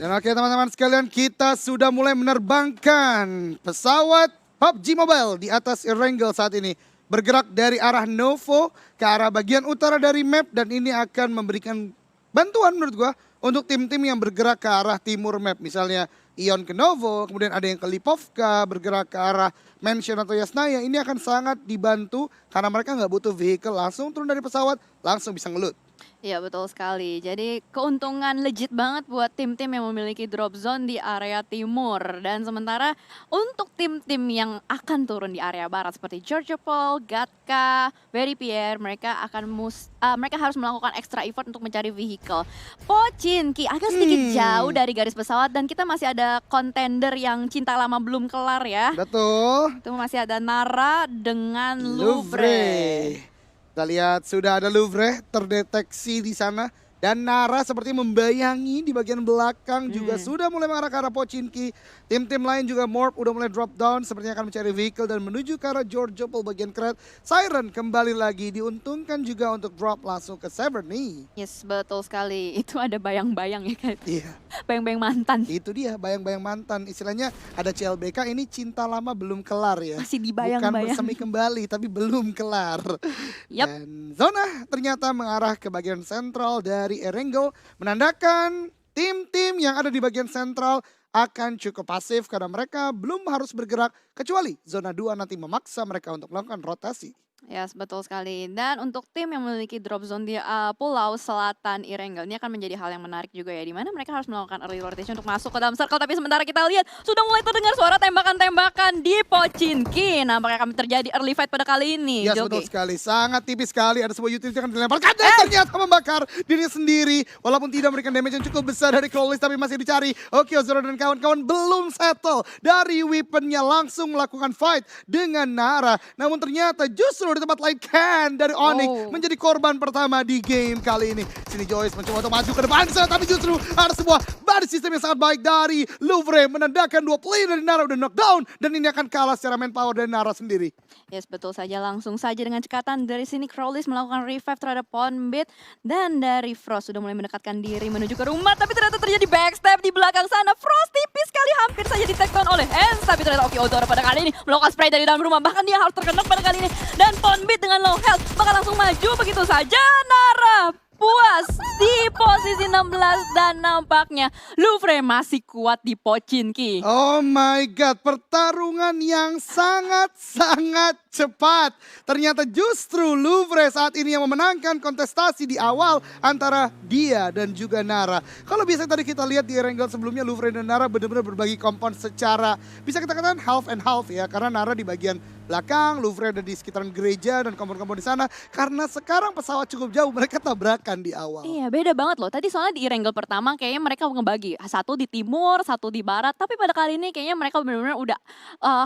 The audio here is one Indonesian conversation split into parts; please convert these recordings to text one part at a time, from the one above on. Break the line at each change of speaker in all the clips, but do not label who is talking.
Dan oke teman-teman sekalian, kita sudah mulai menerbangkan pesawat PUBG Mobile di atas Erangel saat ini. Bergerak dari arah Novo ke arah bagian utara dari map, dan ini akan memberikan bantuan menurut gua untuk tim-tim yang bergerak ke arah timur map. Misalnya Ion ke Novo, kemudian ada yang ke Lipovka bergerak ke arah Mansion atau Yasnaya. Ini akan sangat dibantu karena mereka nggak butuh vehicle, langsung turun dari pesawat, langsung bisa ngelut.
Iya betul sekali. Jadi keuntungan legit banget buat tim-tim yang memiliki drop zone di area timur. Dan sementara untuk tim-tim yang akan turun di area barat seperti Georgiopol, Gatka, Very Pierre, mereka harus melakukan extra effort untuk mencari vehicle. Pochinki agak sedikit jauh dari garis pesawat, dan kita masih ada contender yang cinta lama belum kelar ya.
Betul.
Itu masih ada Nara dengan Louvre.
Kita lihat sudah ada Louvre terdeteksi di sana. Dan Nara seperti membayangi di bagian belakang juga sudah mulai mengarah ke arah Pochinki. Tim-tim lain juga Morp udah mulai drop down, sepertinya akan mencari vehicle dan menuju ke arah Georgiopol bagian Kret. Siren kembali lagi diuntungkan juga untuk drop langsung ke Severny.
Yes, betul sekali. Itu ada bayang-bayang ya kan?
Iya.
Bayang-bayang mantan.
Itu dia bayang-bayang mantan. Istilahnya ada CLBK, ini cinta lama belum kelar ya.
Masih
Bukan
dibayang-bayang.
bersemi kembali tapi belum kelar.
Yap.
Dan zona ternyata mengarah ke bagian sentral dari Erangel, menandakan tim-tim yang ada di bagian sentral akan cukup pasif karena mereka belum harus bergerak kecuali zona 2 nanti memaksa mereka untuk melakukan rotasi.
Yes, betul sekali. Dan untuk tim yang memiliki drop zone di Pulau Selatan Erangel, ini akan menjadi hal yang menarik juga ya, di mana mereka harus melakukan early rotation untuk masuk ke dalam circle. Tapi sementara kita lihat sudah mulai terdengar suara tembakan-tembakan di Pochinki. Nampaknya akan terjadi early fight pada kali ini.
Ya,
Jogi.
betul sekali, sangat tipis sekali. Ada sebuah utility yang akan dilemparkan dan ternyata membakar dirinya sendiri. Walaupun tidak memberikan damage yang cukup besar dari Crawlis, tapi masih dicari. Oke, Ozora dan kawan-kawan belum settle. Dari weaponnya langsung melakukan fight dengan Nara. Namun ternyata justru di tempat lain Ken dari Onyx menjadi korban pertama di game kali ini. Sini Joyce mencoba untuk maju ke depan sana, tapi justru ada sebuah body system yang sangat baik dari Louvre, menandakan dua player dari Nara udah knockdown, dan ini akan kalah secara manpower dari Nara sendiri.
Yes, betul saja. Langsung saja dengan cekatan dari sini Crawlis melakukan revive terhadap Ponbit, dan dari Frost sudah mulai mendekatkan diri menuju ke rumah, tapi ternyata terjadi backstab di belakang sana. Frost tipis sekali, hampir saja di take down oleh Hans, tapi ternyata Oki Ozora pada kali ini melakukan spray dari dalam rumah, bahkan dia harus terkena pada kali ini, dan Ponbit dengan low health bakal langsung maju begitu saja. Nara puas di posisi 16, dan nampaknya Louvre masih kuat di Pochinki.
Oh my god, pertarungan yang sangat-sangat cepat. Ternyata justru Louvre saat ini yang memenangkan kontestasi di awal antara dia dan juga Nara. Kalau biasanya tadi kita lihat di Erangel sebelumnya, Louvre dan Nara benar-benar berbagi kompon secara bisa kita katakan half and half ya. Karena Nara di bagian belakang, Louvre ada di sekitaran gereja dan kompon-kompon di sana. Karena sekarang pesawat cukup jauh, mereka tabrakan di awal.
Iya, beda banget loh. Tadi soalnya di Erangel pertama kayaknya mereka ngebagi. Satu di timur, satu di barat. Tapi pada kali ini kayaknya mereka benar-benar udah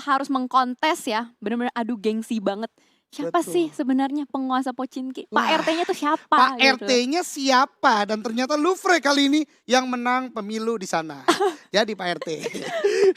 harus mengkontes ya. Benar-benar adu gengsi banget. Siapa
Betul.
sih sebenarnya penguasa Pochinki?
Wah,
Pak RT-nya tuh siapa?
Pak
gitu.
RT-nya siapa? Dan ternyata Louvre kali ini yang menang pemilu di sana. Jadi Pak RT.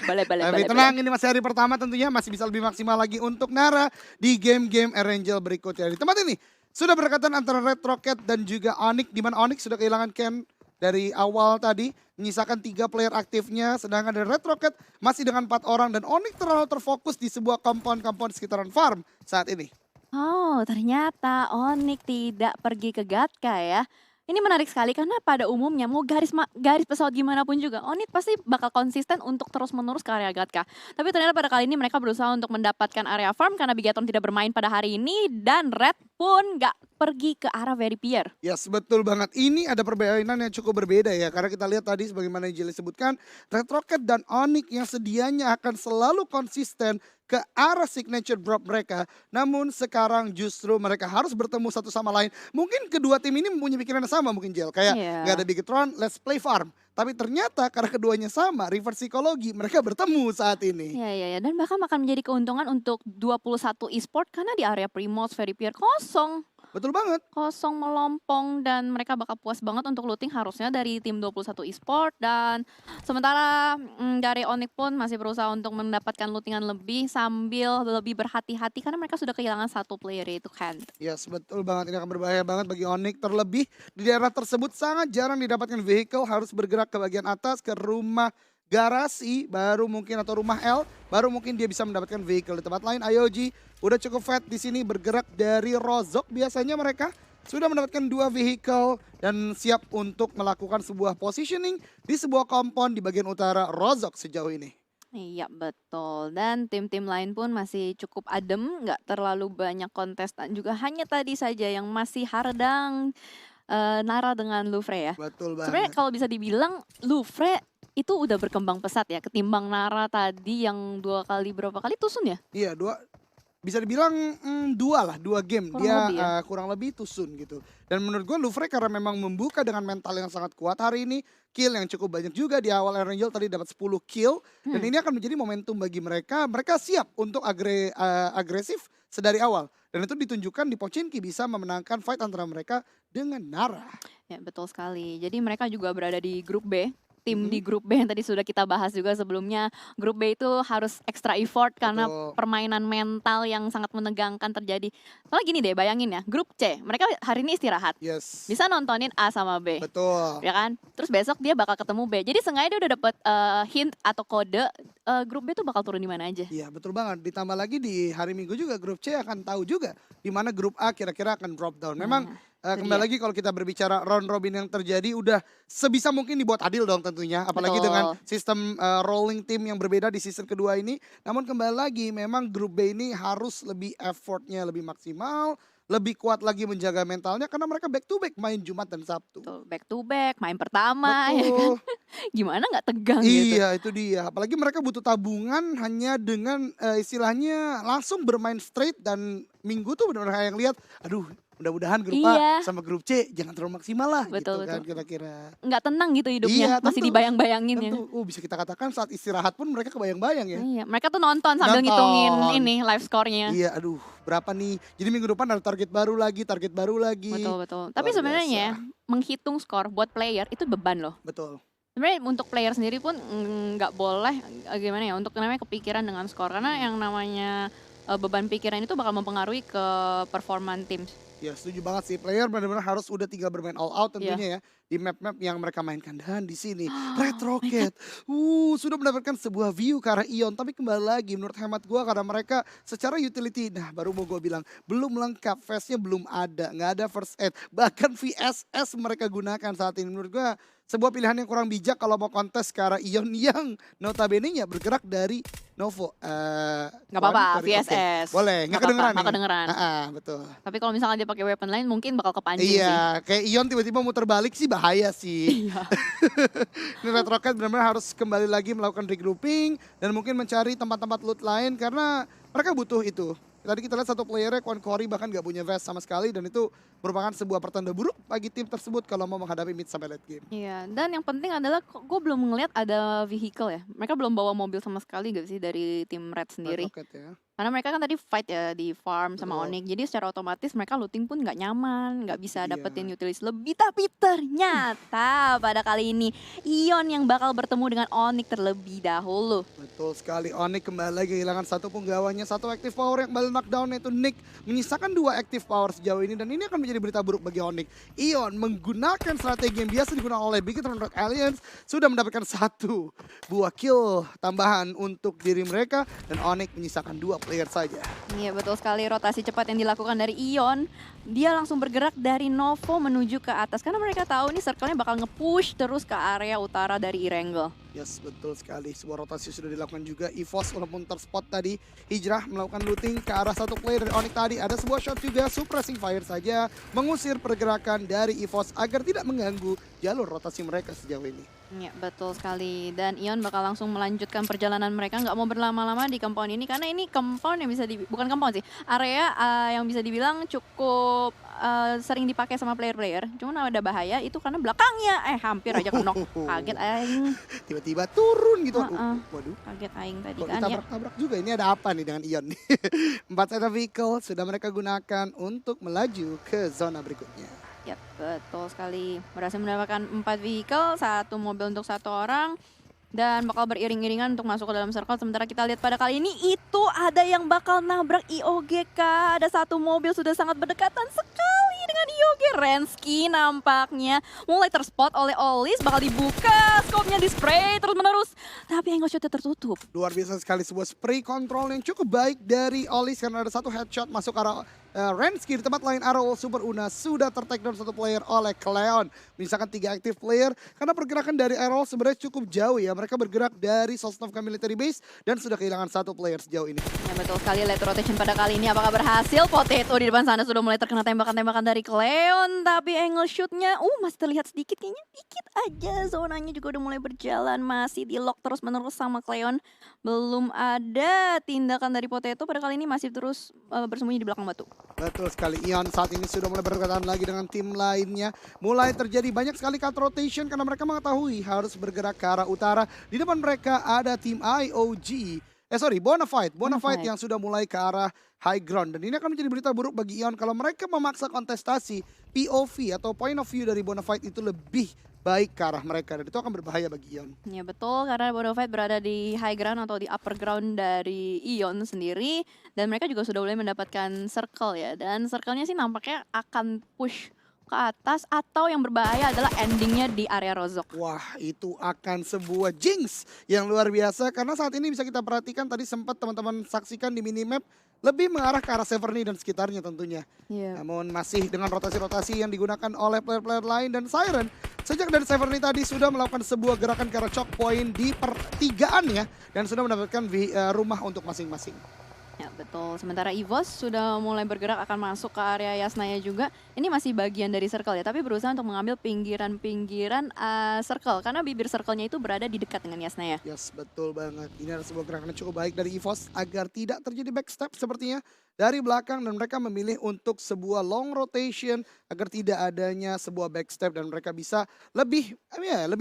Tapi tenang, ini masih hari pertama, tentunya masih bisa lebih maksimal lagi untuk Nara di game-game Erangel berikutnya. Di tempat ini sudah berdekatan antara Red Rocket dan juga Onyx, di mana Onyx sudah kehilangan Ken dari awal tadi, menyisakan 3 player aktifnya, sedangkan dari Red Rocket masih dengan 4 orang, dan Onyx terlalu terfokus di sebuah kompon-kompon sekitaran farm saat ini.
Oh, ternyata Onyx tidak pergi ke Gatka ya. Ini menarik sekali karena pada umumnya mau garis pesawat gimana pun juga, Onyx pasti bakal konsisten untuk terus-menerus ke area Gatka. Tapi ternyata pada kali ini mereka berusaha untuk mendapatkan area farm karena Bigaton tidak bermain pada hari ini, dan Red pun nggak pergi ke arah Very Pierre.
Yes, betul banget. Ini ada perbedaan yang cukup berbeda ya. Karena kita lihat tadi sebagaimana Jelly sebutkan, Red Rocket dan Onyx yang sedianya akan selalu konsisten ke arah signature drop mereka. Namun sekarang justru mereka harus bertemu satu sama lain. Mungkin kedua tim ini mempunyai pikiran yang sama mungkin Jel. Kayak nggak ada Bigatron, let's play farm. Tapi ternyata karena keduanya sama, reverse psikologi, mereka bertemu saat ini.
Iya. Dan bahkan akan menjadi keuntungan untuk 21 e-sport karena di area Primos, Very Pierre kosong.
Betul banget.
kosong melompong dan mereka bakal puas banget untuk looting harusnya dari tim 21 Esport dan sementara dari Onyx pun masih berusaha untuk mendapatkan lootingan lebih sambil lebih berhati-hati karena mereka sudah kehilangan satu player yaitu Kent.
Yes, betul banget. Ini akan berbahaya banget bagi Onyx. Terlebih di daerah tersebut sangat jarang didapatkan vehicle. Harus bergerak ke bagian atas, ke rumah garasi, baru mungkin atau rumah L, baru mungkin dia bisa mendapatkan vehicle. Di tempat lain, IOG udah cukup fat di sini bergerak dari Rozok. Biasanya mereka sudah mendapatkan 2 vehicle dan siap untuk melakukan sebuah positioning di sebuah kompon di bagian utara Rozok sejauh ini.
Iya betul dan tim-tim lain pun masih cukup adem, nggak terlalu banyak kontestan juga hanya tadi saja yang masih Hardang, Nara dengan Louvre ya.
Betul
Sebenarnya
banget.
kalau bisa dibilang Louvre itu udah berkembang pesat ya ketimbang Nara tadi yang berapa kali tusun ya?
Iya, bisa dibilang 2 lah, 2 game.
Kurang
Dia
lebih ya?
kurang lebih tusun gitu. Dan menurut gue Louvre karena memang membuka dengan mental yang sangat kuat hari ini. Kill yang cukup banyak juga di awal Angel tadi dapat 10 kill. Dan ini akan menjadi momentum bagi mereka. Mereka siap untuk agresif sedari awal. Dan itu ditunjukkan di Pochinki bisa memenangkan fight antara mereka dengan Nara.
Ya betul sekali. Jadi mereka juga berada di grup B. Tim
Mhm.
di grup B yang tadi sudah kita bahas juga sebelumnya. Grup B itu harus extra effort karena
Betul.
permainan mental yang sangat menegangkan terjadi. Soalnya gini deh, bayangin ya, grup C, mereka hari ini istirahat.
Yes.
Bisa nontonin A sama B.
Betul.
Ya kan? Terus besok dia bakal ketemu B. Jadi sengaja dia udah dapet hint atau kode grup B tuh bakal turun di mana aja.
Iya, betul banget. Ditambah lagi di hari Minggu juga grup C akan tahu juga di mana grup A kira-kira akan drop down. Memang
itu
kembali
dia.
lagi kalau kita berbicara round robin yang terjadi udah sebisa mungkin dibuat adil dong tentunya. Apalagi
Betul.
dengan sistem rolling team yang berbeda di season kedua ini. Namun kembali lagi memang grup B ini harus lebih effortnya lebih maksimal. Lebih kuat lagi menjaga mentalnya karena mereka back to back main Jumat dan Sabtu.
Betul, back to back, main pertama ya kan.
Betul.
Gimana nggak tegang gitu.
Iya itu dia. Apalagi mereka butuh tabungan hanya dengan istilahnya langsung bermain straight dan Minggu tuh benar-benar kayak yang lihat, aduh mudah-mudahan grup
Iya.
A sama grup C jangan terlalu maksimal lah
Betul,
gitu kan
betul.
kira-kira.
Nggak tenang gitu hidupnya,
Iya,
masih
tentu.
dibayang-bayangin ya.
Tentu, bisa kita katakan saat istirahat pun mereka kebayang-bayang ya.
Iya, mereka tuh nonton sambil
Nonton.
ngitungin ini live score-nya.
Iya, aduh berapa nih. Jadi minggu depan ada target baru lagi.
Betul, betul. Tapi
Luar
sebenarnya
biasa.
ya, menghitung skor buat player itu beban loh.
Betul.
Sebenarnya untuk player sendiri pun nggak boleh gimana ya untuk namanya kepikiran dengan skor karena yang namanya beban pikiran itu bakal mempengaruhi ke performan tim.
Ya setuju banget sih. Player benar-benar harus udah tinggal bermain all out
Iya.
tentunya ya. Di map-map yang mereka mainkan. Dan di sini Red Rocket. Sudah mendapatkan sebuah view ke arah Ion. Tapi kembali lagi menurut hemat gue karena mereka secara utility. Nah baru mau gue bilang. Belum lengkap. Phase-nya belum ada. Nggak ada first aid. Bahkan VSS mereka gunakan saat ini. Menurut gue sebuah pilihan yang kurang bijak kalau mau kontes ke arah Ion yang notabene-nya bergerak dari Novo.
Nggak apa-apa,
Oke.
VSS.
Boleh, nggak
Nggak
kedengeran.
apa-apa, nggak
nih?
kedengeran.
Betul.
Tapi kalau misalnya dia pakai weapon lain mungkin bakal kepancing sih.
Iya, kayak Ion tiba-tiba muter balik sih bahaya sih.
Iya.
Ini Red Rocket benar-benar harus kembali lagi melakukan regrouping dan mungkin mencari tempat-tempat loot lain karena mereka butuh itu. Tadi kita lihat satu playernya Quan Cory bahkan gak punya vest sama sekali dan itu merupakan sebuah pertanda buruk bagi tim tersebut kalau mau menghadapi mid sampai late game.
Iya, dan yang penting adalah gue belum ngeliat ada vehicle ya. Mereka belum bawa mobil sama sekali gak sih dari tim Red
Red
sendiri.
Rocket ya.
Karena mereka kan tadi fight ya di farm sama
Betul.
Onyx. Jadi secara otomatis mereka looting pun nggak nyaman, nggak bisa
Iya.
dapetin utilities lebih. Tapi ternyata pada kali ini Ion yang bakal bertemu dengan Onyx terlebih dahulu.
Betul sekali, Onyx kembali lagi kehilangan satu penggawanya, satu active power yang kembali knockdown yaitu Nick. Menyisakan 2 active power sejauh ini dan ini akan menjadi berita buruk bagi Onyx. Ion menggunakan strategi yang biasa digunakan oleh Big Hit Red Alliance sudah mendapatkan 1 buah kill tambahan untuk diri mereka dan Onyx menyisakan 2 player saja.
Iya betul sekali rotasi cepat yang dilakukan dari Ion. Dia langsung bergerak dari Novo menuju ke atas karena mereka tahu nih circle-nya bakal nge-push terus ke area utara dari Erangel.
Yes, betul sekali. Sebuah rotasi sudah dilakukan juga. EVOS walaupun terspot tadi. Hijrah melakukan looting ke arah satu player dari Onyx tadi. Ada sebuah shot juga, suppressing fire saja. Mengusir pergerakan dari EVOS agar tidak mengganggu jalur rotasi mereka sejauh ini.
Ya betul sekali dan Ion bakal langsung melanjutkan perjalanan mereka nggak mau berlama-lama di compound ini karena ini compound yang bisa bukan compound sih area yang bisa dibilang cukup sering dipakai sama player-player cuman ada bahaya itu karena belakangnya hampir aja kenok kaget aing.
tiba-tiba turun gitu.
Heeh.
Waduh.
Kaget aing tadi
Kok
kan ya.
ditabrak-tabrak juga, ini ada apa nih dengan Ion nih? 4 set of vehicle sudah mereka gunakan untuk melaju ke zona berikutnya.
Yap, betul sekali. Berhasil mendapatkan 4 vehicle, 1 mobil untuk 1 orang. Dan bakal beriring-iringan untuk masuk ke dalam circle. Sementara kita lihat pada kali ini itu ada yang bakal nabrak IOGK. Ada 1 mobil sudah sangat berdekatan sekali dengan IOG. Rensky nampaknya mulai terspot oleh Olis. Bakal dibuka, scope-nya di spray terus menerus. Tapi angle shotnya tertutup.
Luar biasa sekali sebuah spray control yang cukup baik dari Olis karena ada 1 headshot masuk arah Rensky. Di tempat lain arah Super Una sudah ter-take down 1 player oleh Cleon. Menyisakan 3 active player karena pergerakan dari Errol sebenarnya cukup jauh ya. Mereka bergerak dari Sosnovka Military Base dan sudah kehilangan 1 player sejauh ini.
Ya betul sekali, late rotation pada kali ini apakah berhasil? Potato di depan sana sudah mulai terkena tembakan-tembakan dari Cleon. Tapi angle shootnya masih terlihat sedikit, kayaknya dikit aja. Zonanya juga udah mulai berjalan, masih di lock terus menerus sama Cleon. Belum ada tindakan dari Potato, pada kali ini masih terus bersembunyi di belakang batu.
Betul sekali, Ion saat ini sudah mulai berdekatan lagi dengan tim lainnya. Mulai terjadi banyak sekali cut rotation karena mereka mengetahui harus bergerak ke arah utara. Di depan mereka ada tim IOG. Bonafide. Bonafide yang sudah mulai ke arah high ground. Dan ini akan menjadi berita buruk bagi Ion kalau mereka memaksa kontestasi POV atau point of view dari Bonafide itu lebih baik ke arah mereka. Dan itu akan berbahaya bagi Ion.
Ya betul, karena Bonafide berada di high ground atau di upper ground dari Ion sendiri. Dan mereka juga sudah mulai mendapatkan circle ya. Dan circle-nya sih nampaknya akan push ke atas atau yang berbahaya adalah endingnya di area Rozok.
Wah, itu akan sebuah jinx yang luar biasa karena saat ini bisa kita perhatikan tadi sempat teman-teman saksikan di minimap lebih mengarah ke arah Severny dan sekitarnya tentunya.
Iya.
Namun masih dengan rotasi-rotasi yang digunakan oleh player-player lain dan Siren sejak dari Severny tadi sudah melakukan sebuah gerakan ke arah choke point di pertigaannya dan sudah mendapatkan rumah untuk masing-masing.
Ya betul, sementara EVOS sudah mulai bergerak akan masuk ke area Yasnaya juga. Ini masih bagian dari circle ya, tapi berusaha untuk mengambil pinggiran-pinggiran circle. Karena bibir circle-nya itu berada di dekat dengan Yasnaya.
Yes, betul banget. Ini adalah sebuah gerakan yang cukup baik dari EVOS agar tidak terjadi backstep sepertinya dari belakang. Dan mereka memilih untuk sebuah long rotation agar tidak adanya sebuah backstep. Dan mereka bisa lebih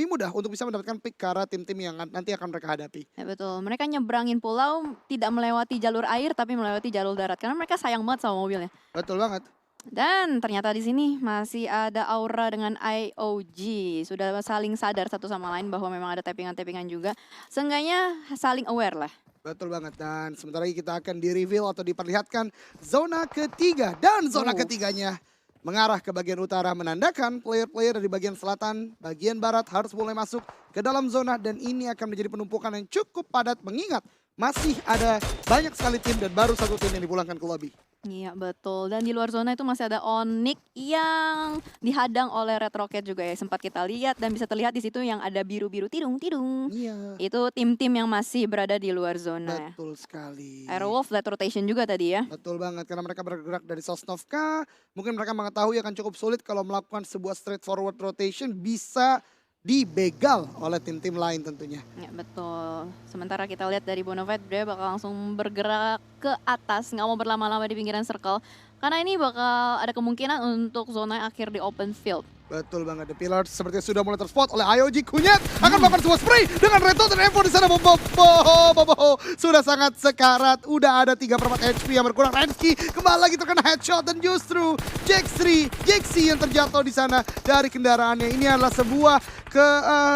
mudah untuk bisa mendapatkan pick ke arah tim-tim yang nanti akan mereka hadapi.
Ya betul, mereka nyebrangin pulau tidak melewati jalur air tapi melewati jalur darat. Karena mereka sayang banget sama mobilnya.
Betul banget.
Dan ternyata di sini masih ada Aura dengan IOG. Sudah saling sadar satu sama lain bahwa memang ada tappingan-tappingan juga. Seenggaknya saling aware lah.
Betul banget, dan sebentar lagi kita akan di-reveal atau diperlihatkan zona ketiga. Dan zona ketiganya mengarah ke bagian utara menandakan player-player dari bagian selatan, bagian barat harus mulai masuk ke dalam zona. Dan ini akan menjadi penumpukan yang cukup padat mengingat masih ada banyak sekali tim dan baru 1 tim yang dipulangkan ke lobby.
Iya betul, dan di luar zona itu masih ada Onyx yang dihadang oleh Red Rocket juga ya. Sempat kita lihat dan bisa terlihat di situ yang ada biru-biru tidung-tidung.
Iya.
Itu tim-tim yang masih berada di luar zona.
Betul sekali.
Aerowolf late rotation juga tadi ya.
Betul banget, karena mereka bergerak dari Sosnovka. Mungkin mereka mengetahui akan cukup sulit kalau melakukan sebuah straightforward rotation bisa dibegal oleh tim-tim lain tentunya.
Ya betul. Sementara kita lihat dari Bonafide, dia bakal langsung bergerak ke atas, nggak mau berlama-lama di pinggiran circle. Karena ini bakal ada kemungkinan untuk zona yang akhir di open field.
Betul banget, The Pillars sepertinya sudah mulai terspot oleh IOG. Kunyat akan melakukan sebuah spray dengan Reto dan Evo di sana. Bobo sudah sangat sekarat. Udah ada 3/4 HP yang berkurang. Rensky kembali lagi terkena headshot dan justru Jaxi yang terjatuh di sana dari kendaraannya. Ini adalah sebuah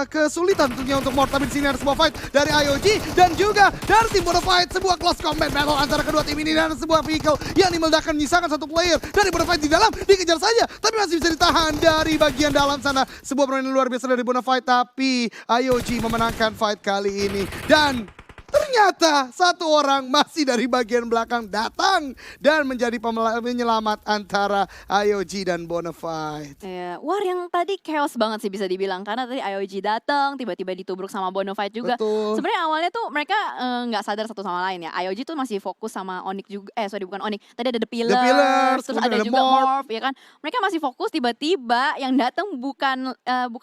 kesulitan tentunya untuk Mort. Tapi di sini ada sebuah fight dari IOG dan juga dari tim Bonafide. Sebuah close combat battle antara kedua tim ini dan sebuah vehicle yang dimeledakkan menyisakan 1 player dari Bonafide di dalam. Dikejar saja tapi masih bisa ditahan dari bagian dalam sana. Sebuah permainan luar biasa dari Bonafide, tapi IOG memenangkan fight kali ini. Dan ternyata 1 orang masih dari bagian belakang datang dan menjadi penyelamat antara IOG dan Bonafide.
Ya, war yang tadi chaos banget sih bisa dibilang. Karena tadi IOG datang, tiba-tiba ditubruk sama Bonafide juga.
Betul.
Sebenarnya awalnya tuh mereka nggak sadar satu sama lain ya. IOG tuh masih fokus sama Onyx juga. Bukan Onyx. Tadi ada The Pillars, terus ada juga Morph, ya kan. Mereka masih fokus, tiba-tiba yang datang bukan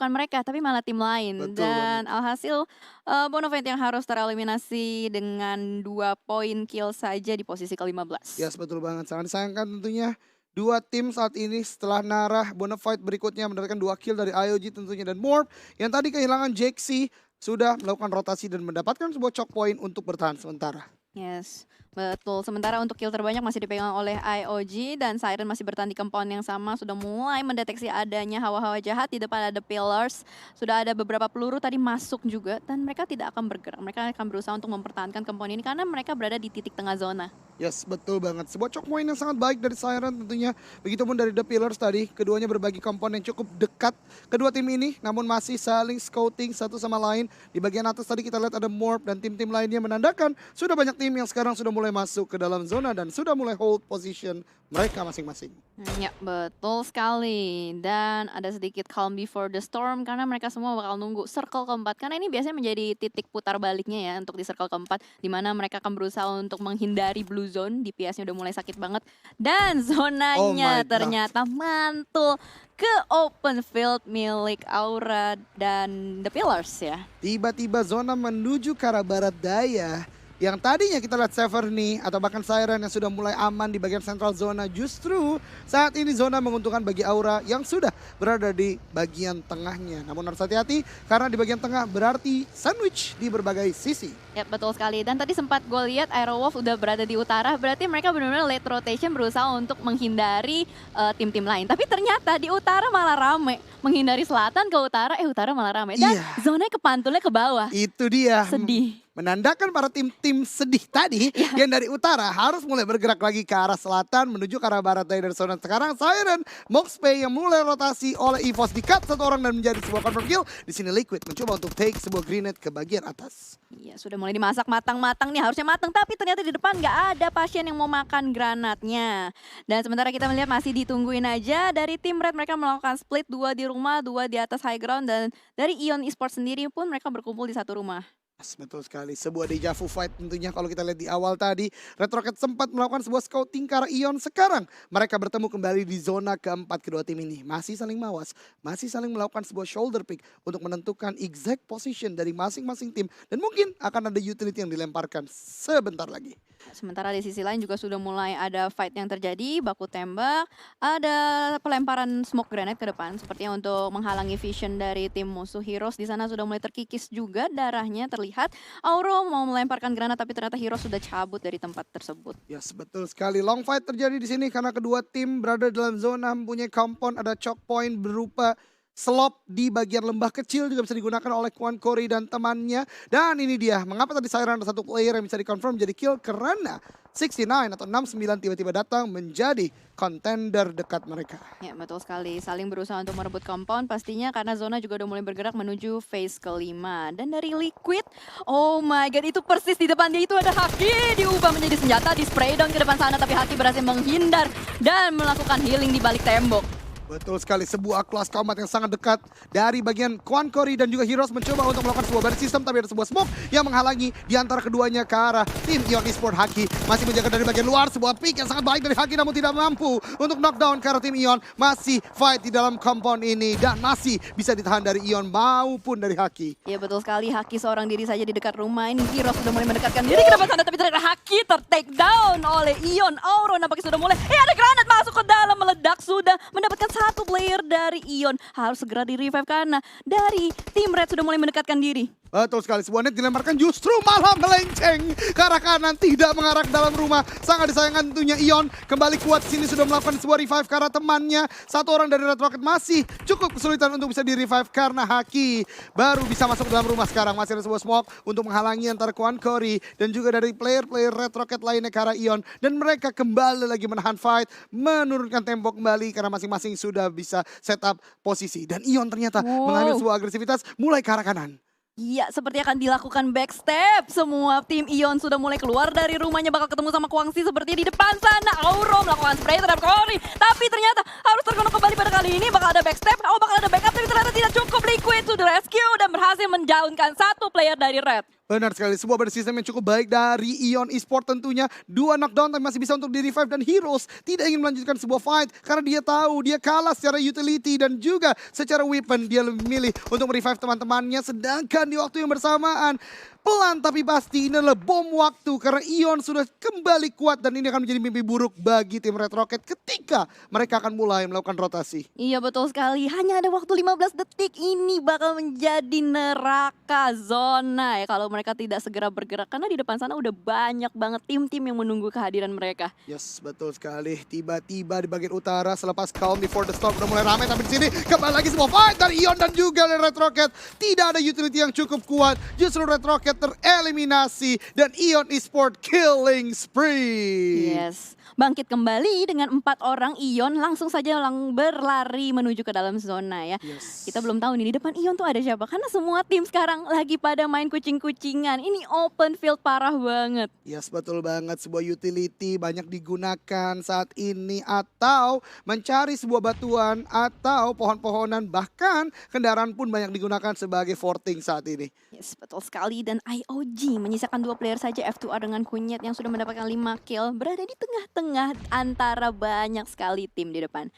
mereka, tapi malah tim lain.
Betul
Dan alhasil Bonafide yang harus tereliminasi dengan 2 poin kill saja di posisi ke-15.
Yes, betul banget. Sangat disayangkan tentunya. 2 tim saat ini setelah Narah Bonafide berikutnya mendapatkan 2 kill dari IOG tentunya dan Morph yang tadi kehilangan Jaxi sudah melakukan rotasi dan mendapatkan sebuah choke point untuk bertahan sementara.
Yes, betul. Sementara untuk kill terbanyak masih dipegang oleh IOG dan Siren masih bertahan di compound yang sama. Sudah mulai mendeteksi adanya hawa-hawa jahat. Di depan ada pillars. Sudah ada beberapa peluru tadi masuk juga. Dan mereka tidak akan bergerak. Mereka akan berusaha untuk mempertahankan compound ini karena mereka berada di titik tengah zona.
Yes, betul banget. Sebuah choke point yang sangat baik dari Siren tentunya. Begitupun dari The Pillars tadi. Keduanya berbagi komponen yang cukup dekat. Kedua tim ini namun masih saling scouting satu sama lain. Di bagian atas tadi kita lihat ada Morph dan tim-tim lainnya menandakan sudah banyak tim yang sekarang sudah mulai masuk ke dalam zona dan sudah mulai hold position mereka masing-masing.
Ya, betul sekali. Dan ada sedikit calm before the storm karena mereka semua bakal nunggu circle keempat. Karena ini biasanya menjadi titik putar baliknya ya untuk di circle keempat. Dimana mereka akan berusaha untuk menghindari blue zone. DPS-nya udah mulai sakit banget. Dan zonanya ternyata mantul ke open field milik Aura dan The Pillars ya.
Tiba-tiba zona menuju ke arah barat daya. Yang tadinya kita lihat Severny atau bahkan Siren yang sudah mulai aman di bagian central zona. Justru saat ini zona menguntungkan bagi Aura yang sudah berada di bagian tengahnya. Namun harus hati-hati karena di bagian tengah berarti sandwich di berbagai sisi.
Ya, betul sekali. Dan tadi sempat gue lihat Aerowolf udah berada di utara. Berarti mereka benar-benar late rotation berusaha untuk menghindari tim-tim lain. Tapi ternyata di utara malah rame. Menghindari selatan ke utara, utara malah rame. Dan zonanya kepantulnya ke bawah.
Itu dia.
Sedih.
Menandakan para tim-tim sedih tadi yang dari utara harus mulai bergerak lagi ke arah selatan menuju ke arah barat dari zona. Sekarang Siren, Moxpay yang mulai rotasi oleh EVOS di-cut satu orang dan menjadi sebuah confirm kill. Di sini Liquid mencoba untuk take sebuah grenade ke bagian atas.
Iya, sudah mulai dimasak matang-matang nih, harusnya matang. Tapi ternyata di depan nggak ada pasien yang mau makan granatnya. Dan sementara kita melihat masih ditungguin aja dari tim Red. Mereka melakukan split, 2 di rumah, 2 di atas high ground. Dan dari Ion Esports sendiri pun mereka berkumpul di satu rumah.
Betul sekali, sebuah deja vu fight tentunya kalau kita lihat di awal tadi. Red Rocket sempat melakukan sebuah scouting ke arah Ion. Sekarang mereka bertemu kembali di zona keempat. Kedua tim ini masih saling mawas, masih saling melakukan sebuah shoulder pick untuk menentukan exact position dari masing-masing tim. Dan mungkin akan ada utility yang dilemparkan sebentar lagi.
Sementara di sisi lain juga sudah mulai ada fight yang terjadi, baku tembak, ada pelemparan smoke grenade ke depan sepertinya untuk menghalangi vision dari tim musuh. Heroes di sana sudah mulai terkikis juga, darahnya terlihat. Auro mau melemparkan granat tapi ternyata Heroes sudah cabut dari tempat tersebut.
Yes, betul sekali. Long fight terjadi di sini karena kedua tim berada dalam zona mempunyai compound, ada choke point berupa slop di bagian lembah kecil juga bisa digunakan oleh Quan Corey dan temannya. Dan ini dia, mengapa tadi Siren ada satu player yang bisa dikonfirm jadi kill karena 69 atau 69 tiba-tiba datang menjadi contender dekat mereka.
Ya, betul sekali. Saling berusaha untuk merebut compound pastinya karena zona juga udah mulai bergerak menuju phase kelima. Dan dari Liquid, oh my god, itu persis di depan dia itu ada Haki diubah menjadi senjata, di spray down ke depan sana tapi Haki berhasil menghindar dan melakukan healing di balik tembok.
Betul sekali, sebuah kelas combat yang sangat dekat dari bagian Quan Corey dan juga Heroes mencoba untuk melakukan sebuah barrier system, tapi ada sebuah smoke yang menghalangi di antara keduanya ke arah tim Ion Esports. Haki masih menjaga dari bagian luar, sebuah pick yang sangat baik dari Haki namun tidak mampu untuk knockdown ke arah tim Ion. Masih fight di dalam compound ini dan masih bisa ditahan dari Ion maupun dari Haki.
Ya, betul sekali, Haki seorang diri saja di dekat rumah ini. Heroes sudah mulai mendekatkan diri ke depan sana tapi ternyata Haki ter-take down oleh Ion. Auro nampaknya sudah mulai, ada granat masuk ke dalam, meledak, sudah mendapatkan satu player dari Ion. Harus segera di-revive karena dari tim Red sudah mulai mendekatkan diri.
Betul sekali, sebuah net dilemparkan justru malah melenceng ke arah kanan, tidak mengarah ke dalam rumah. Sangat disayangkan tentunya Ion. Kembali kuat sini sudah melakukan sebuah revive ke arah temannya. Satu orang dari Red Rocket masih cukup kesulitan untuk bisa di-revive karena Haki baru bisa masuk ke dalam rumah sekarang. Masih ada sebuah smoke untuk menghalangi antara Quan Corey dan juga dari player-player Red Rocket lainnya ke arah Ion. Dan mereka kembali lagi menahan fight, menurunkan tempo kembali karena masing-masing sudah bisa setup posisi. Dan Ion ternyata mengambil sebuah agresivitas mulai ke arah kanan.
Iya, seperti akan dilakukan backstep. Semua tim Ion sudah mulai keluar dari rumahnya, bakal ketemu sama Kwangsi seperti di depan sana. Auro melakukan spray terhadap Corey, tapi ternyata harus terkonek kembali pada kali ini. Bakal ada backstep, bakal ada backup, tapi ternyata tidak cukup. Liquid to the rescue dan berhasil mendownkan satu player dari Red.
Benar sekali, sebuah body system yang cukup baik dari Ion Esports tentunya. 2 knockdown tapi masih bisa untuk di-revive dan Heroes tidak ingin melanjutkan sebuah fight karena dia tahu dia kalah secara utility dan juga secara weapon. Dia lebih memilih untuk merevive teman-temannya, sedangkan di waktu yang bersamaan Pelan tapi pasti ini adalah bom waktu karena Ion sudah kembali kuat dan ini akan menjadi mimpi buruk bagi tim Red Rocket ketika mereka akan mulai melakukan rotasi.
Iya betul sekali, hanya ada waktu 15 detik ini bakal menjadi neraka zona ya kalau mereka tidak segera bergerak. Karena di depan sana udah banyak banget tim-tim yang menunggu kehadiran mereka.
Yes, betul sekali. Tiba-tiba di bagian utara selepas Calm Before the Storm udah mulai ramai, tapi di sini kembali lagi sebuah fight dari Ion dan juga dari Red Rocket. Tidak ada utility yang cukup kuat. Justru Red Rocket tereliminasi dan Ion Esport killing spree.
Yes, bangkit kembali dengan 4 orang. Ion langsung saja berlari menuju ke dalam zona ya.
Yes.
Kita belum tahu nih di depan Ion tuh ada siapa. Karena semua tim sekarang lagi pada main kucing-kucingan. Ini open field parah banget.
Yes, betul banget. Sebuah utility banyak digunakan saat ini atau mencari sebuah batuan atau pohon-pohonan, bahkan kendaraan pun banyak digunakan sebagai forting saat ini.
Yes, betul sekali. Dan IOG menyisakan 2 player saja, F2R dengan Kunyit yang sudah mendapatkan 5 kill. Berada di tengah-tengah antara banyak sekali tim di depan.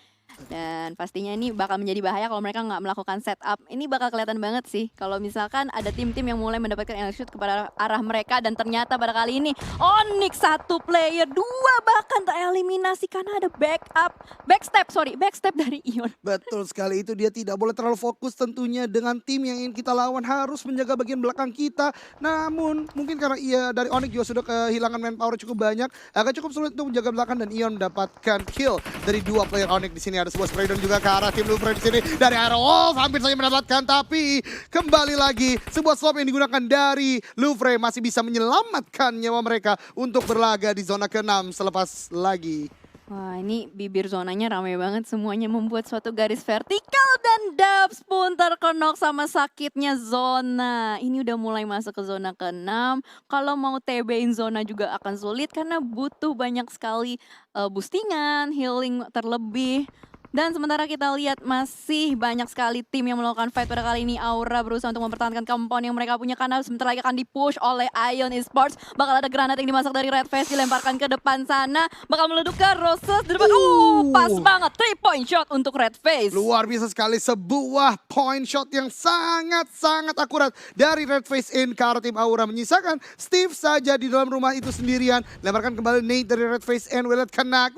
Dan pastinya ini bakal menjadi bahaya kalau mereka nggak melakukan setup. Ini bakal kelihatan banget sih kalau misalkan ada tim-tim yang mulai mendapatkan elite shoot kepada arah mereka. Dan ternyata pada kali ini Onyx 1 player, 2 bahkan tereliminasi karena ada backstep dari Ion.
Betul sekali, itu dia tidak boleh terlalu fokus tentunya dengan tim yang ingin kita lawan, harus menjaga bagian belakang kita. Namun mungkin karena dari Onyx juga sudah kehilangan manpower cukup banyak, agak cukup sulit untuk menjaga belakang dan Ion mendapatkan kill dari 2 player Onyx di sini. Ada sebuah spray down juga ke arah tim Louvre di sini dari Arrow Wolf, hampir saja mendapatkan, tapi kembali lagi sebuah slop yang digunakan dari Louvre masih bisa menyelamatkan nyawa mereka untuk berlaga di zona ke-6 selepas lagi.
Wah, ini bibir zonanya ramai banget, semuanya membuat suatu garis vertikal dan Dubs pun terkenok sama sakitnya zona. Ini udah mulai masuk ke zona ke-6. Kalau mau TB-in zona juga akan sulit karena butuh banyak sekali boostingan, healing terlebih. Dan sementara kita lihat masih banyak sekali tim yang melakukan fight pada kali ini. Aura berusaha untuk mempertahankan compound yang mereka punya karena sebentar lagi akan dipush oleh Ion Esports. Bakal ada granat yang dimasak dari Red Face dilemparkan ke depan sana. Bakal meleduk ke Roses di depan. Pas banget 3-point shot untuk Red Face.
Luar biasa sekali, sebuah point shot yang sangat-sangat akurat dari Red Face in ke arah tim Aura. Menyisakan Steve saja di dalam rumah itu sendirian. Lemparkan kembali Nate dari Red Face in. Will it connect?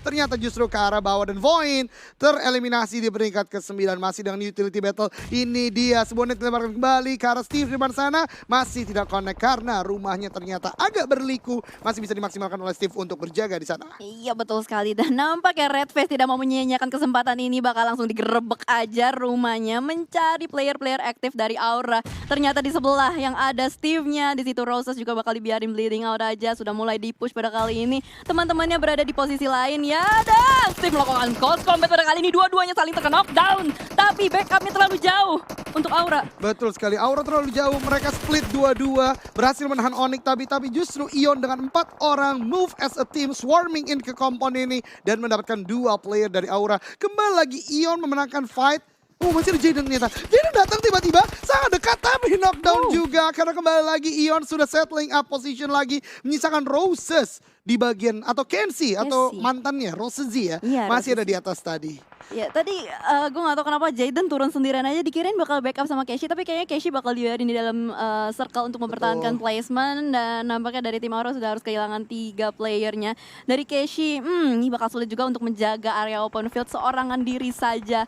Ternyata justru ke arah bawah dan Void tereliminasi di peringkat ke-9 masih dengan utility battle. Ini dia sebuah net dilemparkan kembali ke arah Steve di depan sana, masih tidak connect karena rumahnya ternyata agak berliku, masih bisa dimaksimalkan oleh Steve untuk berjaga di sana.
Iya betul sekali, dan nampaknya Red Face tidak mau menyia-nyiakan kesempatan ini, bakal langsung digerebek aja rumahnya mencari player-player aktif dari Aura. Ternyata di sebelah yang ada Steve-nya, di situ Roses juga bakal dibiarin bleeding out aja. Sudah mulai di-push pada kali ini, teman-temannya berada di posisi lain ya, dan Steve melakukan close combat pada kali ini. Dua-duanya saling terkena knockdown, tapi backupnya terlalu jauh untuk Aura.
Betul sekali, Aura terlalu jauh, mereka split 2-2, berhasil menahan Onyx, tapi justru Ion dengan 4 orang move as a team, swarming in ke compound ini dan mendapatkan 2 player dari Aura. Kembali lagi Ion memenangkan fight. Oh, masih ada Jaden ternyata. Jaden datang tiba-tiba sangat dekat tapi knockdown juga karena kembali lagi Ion sudah settling up position lagi, menyisakan Roses di bagian atau Kenzie atau mantannya Roses ya,
Iya,
masih
Roses.
ada di atas tadi.
Ya tadi gue gak tahu kenapa Jaden turun sendirian aja, dikirain bakal backup sama Keshi, tapi kayaknya Keshi bakal dibiarin di dalam circle untuk mempertahankan placement. Dan nampaknya dari tim Aura sudah harus kehilangan 3 playernya. Dari Keshi, ini bakal sulit juga untuk menjaga area open field seorangan diri saja.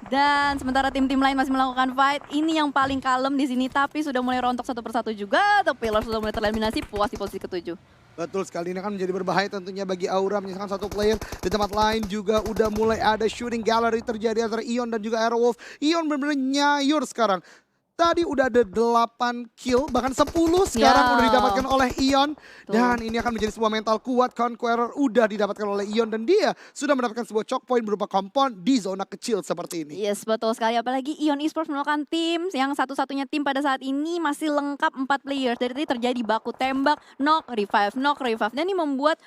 Dan sementara tim-tim lain masih melakukan fight. Ini yang paling kalem di sini, tapi sudah mulai rontok satu persatu juga. The Pillars sudah mulai tereliminasi, puas di posisi ke-7.
Betul sekali, ini akan menjadi berbahaya tentunya bagi Aura, menyisakan 1 player. Di tempat lain juga udah mulai ada shooting gallery terjadi antara Ion dan juga Arrow Wolf. Ion benar-benar nyayur sekarang. Tadi udah ada 8 kill, bahkan 10 sekarang udah didapatkan oleh Ion. Dan ini akan menjadi sebuah mental kuat. Conqueror udah didapatkan oleh Ion dan dia sudah mendapatkan sebuah choke point berupa compound di zona kecil seperti ini.
Yes, betul sekali. Apalagi Ion Esports melakukan tim yang satu-satunya tim pada saat ini masih lengkap 4 players. Dari tadi terjadi baku tembak, knock, revive. Dan ini membuat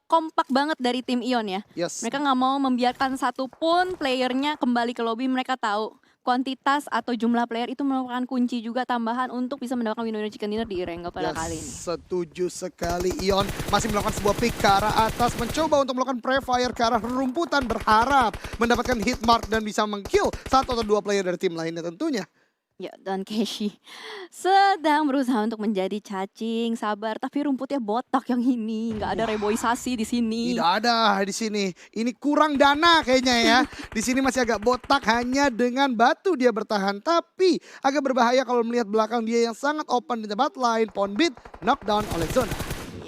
kompak banget dari tim Ion ya.
Yes.
Mereka nggak mau membiarkan satupun playernya kembali ke lobby. Mereka tahu kuantitas atau jumlah player itu merupakan kunci juga tambahan untuk bisa mendapatkan winner chicken dinner di Erangel pada kali ini.
Setuju sekali, Ion masih melakukan sebuah pick ke arah atas, mencoba untuk melakukan pre-fire ke arah rumputan, berharap mendapatkan hit mark dan bisa meng-kill 1 atau 2 player dari tim lainnya tentunya.
Ya, dan Keshi sedang berusaha untuk menjadi cacing, sabar, tapi rumputnya botak yang ini, nggak ada reboisasi di sini.
Tidak ada di sini. Ini kurang dana kayaknya ya. Di sini masih agak botak, hanya dengan batu dia bertahan. Tapi agak berbahaya kalau melihat belakang dia yang sangat open di tempat lain. Ponbit knockdown oleh Zona.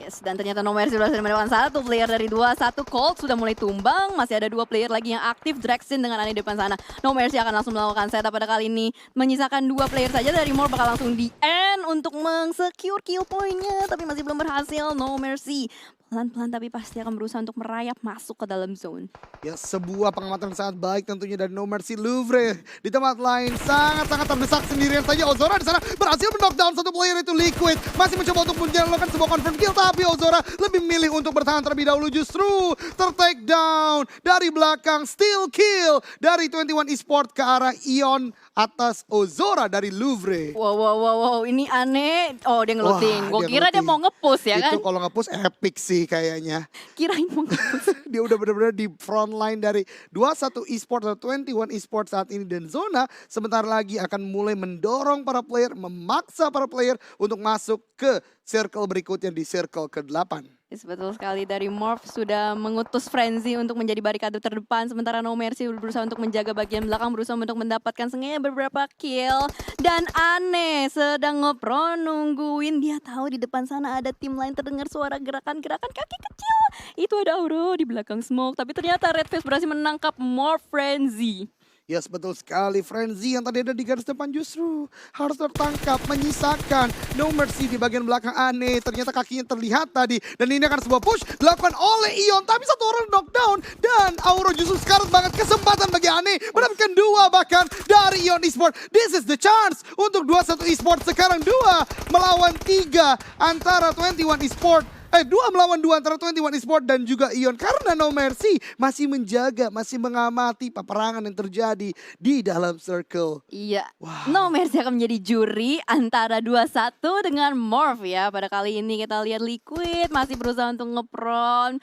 Yes, dan ternyata No Mercy sudah mendapatkan satu player dari 2-1. Colt sudah mulai tumbang, masih ada 2 player lagi yang aktif. Draxin dengan Aneh di depan sana. No Mercy akan langsung melakukan setup pada kali ini. Menyisakan 2 player saja dari Morph bakal langsung di end untuk meng-secure kill point-nya. Tapi masih belum berhasil. No Mercy pelan-pelan tapi pasti akan berusaha untuk merayap masuk ke dalam zone.
Ya, sebuah pengamatan sangat baik tentunya dari No Mercy. Louvre di tempat lain sangat-sangat terdesak sendirian saja. Ozora di sana berhasil men-knockdown satu player itu Liquid. Masih mencoba untuk menjalankan sebuah confirm kill, tapi Ozora lebih milih untuk bertahan terlebih dahulu, justru ter-take down dari belakang. Steal kill dari 21 Esport ke arah Ion atas Ozora dari Louvre.
Wow, ini aneh. Oh, dia ngeluting.
Wah,
Gue
dia
kira dia
ngeluting.
mau nge-push ya kan?
Itu kalau nge-push epic sih kayaknya.
Kirain mau nge-push.
Dia udah benar-benar di front line dari 21 Esport atau 21 Esport saat ini, dan Zona sebentar lagi akan mulai mendorong para player, memaksa para player untuk masuk ke circle berikutnya di circle ke-8.
Yes, betul sekali. Dari Morph sudah mengutus Frenzy untuk menjadi barikade terdepan. Sementara No Mercy berusaha untuk menjaga bagian belakang. Berusaha untuk mendapatkan seenggaknya beberapa kill. Dan Aneh sedang ngepro nungguin. Dia tahu di depan sana ada tim lain, terdengar suara gerakan-gerakan kaki kecil. Itu ada Auro di belakang smoke. Tapi ternyata Redface berhasil menangkap Morph Frenzy.
Yes, betul sekali. Frenzy yang tadi ada di garis depan justru harus tertangkap, menyisakan No Mercy di bagian belakang Aneh. Ternyata kakinya terlihat tadi. Dan ini akan sebuah push dilakukan oleh Ion. Tapi satu orang knockdown. Dan Auro justru sekarang banget kesempatan bagi Aneh mendapatkan 2 bahkan dari Ion Esport. This is the chance untuk 21 Esport. Sekarang 2 melawan 3 antara 21 Esport. 2 melawan 2 antara 21 Esport dan juga Ion. Karena No Mercy masih menjaga, masih mengamati peperangan yang terjadi di dalam circle.
Iya,
Wow.
No Mercy akan menjadi juri antara 2-1 dengan Morph ya. Pada kali ini kita lihat Liquid masih berusaha untuk ngepron,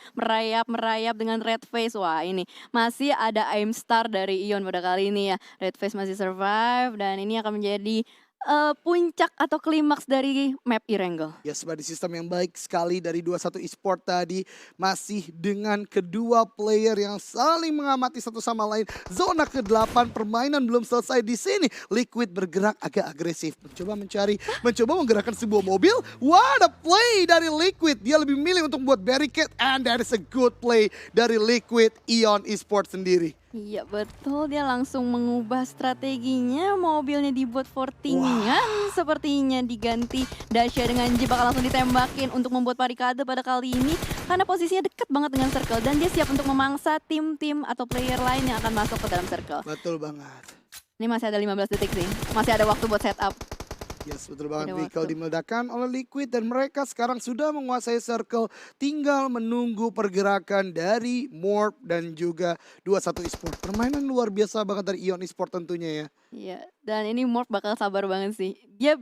merayap dengan Redface. Wah, ini masih ada aim star dari Ion pada kali ini ya. Redface masih survive dan ini akan menjadi puncak atau klimaks dari map Erangel.
Ya, sebagai sistem yang baik sekali dari 21 Esport tadi, masih dengan kedua player yang saling mengamati satu sama lain. Zona ke-8, permainan belum selesai di sini. Liquid bergerak agak agresif, mencoba menggerakkan sebuah mobil. What a play dari Liquid. Dia lebih milih untuk buat barricade, and that is a good play dari Liquid Ion Esport sendiri.
Iya betul, dia langsung mengubah strateginya, mobilnya dibuat fortingan, sepertinya diganti Dasha dengan J bakal langsung ditembakin untuk membuat barikade pada kali ini. Karena posisinya dekat banget dengan circle dan dia siap untuk memangsa tim-tim atau player lain yang akan masuk ke dalam circle.
Betul banget.
Ini masih ada 15 detik sih, masih ada waktu buat setup.
Yes, betul banget.
Ada
Vehicle
waktu.
dimeledakan oleh Liquid dan mereka sekarang sudah menguasai circle. Tinggal menunggu pergerakan dari Morph dan juga 21 Esport. Permainan luar biasa banget dari Ion Esport tentunya ya.
Iya, dan ini Morph bakal sabar banget sih. Dia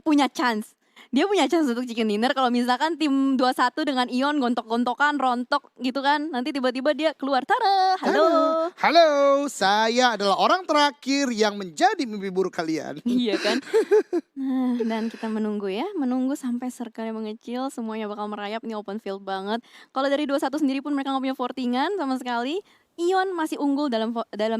punya chance. Dia punya chance untuk chicken dinner kalau misalkan tim 21 dengan Ion gontok-gontokan, rontok gitu kan. Nanti tiba-tiba dia keluar, tada, halo.
Halo, saya adalah orang terakhir yang menjadi mimpi buruk kalian.
Iya kan? Nah, dan kita menunggu ya, menunggu sampai circle-nya mengecil, semuanya bakal merayap, ini open field banget. Kalau dari 21 sendiri pun mereka nggak punya fortingan sama sekali. Ion masih unggul dalam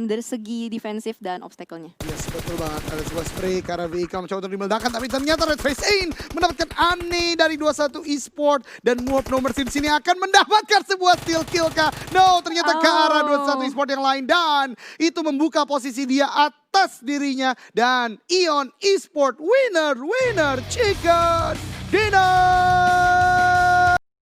dari segi defensif dan obstacle-nya.
Yes, betul banget. Ada sebuah spray karena vehicle mencoba untuk dimeledakan, tapi ternyata Redface Ain mendapatkan Aneh dari 21 Esport dan Morph No Mercy di sini akan mendapatkan sebuah steal kill kah? No, ternyata ke arah 21 Esport yang lain dan itu membuka posisi dia atas dirinya dan Ion Esport winner chicken dinner.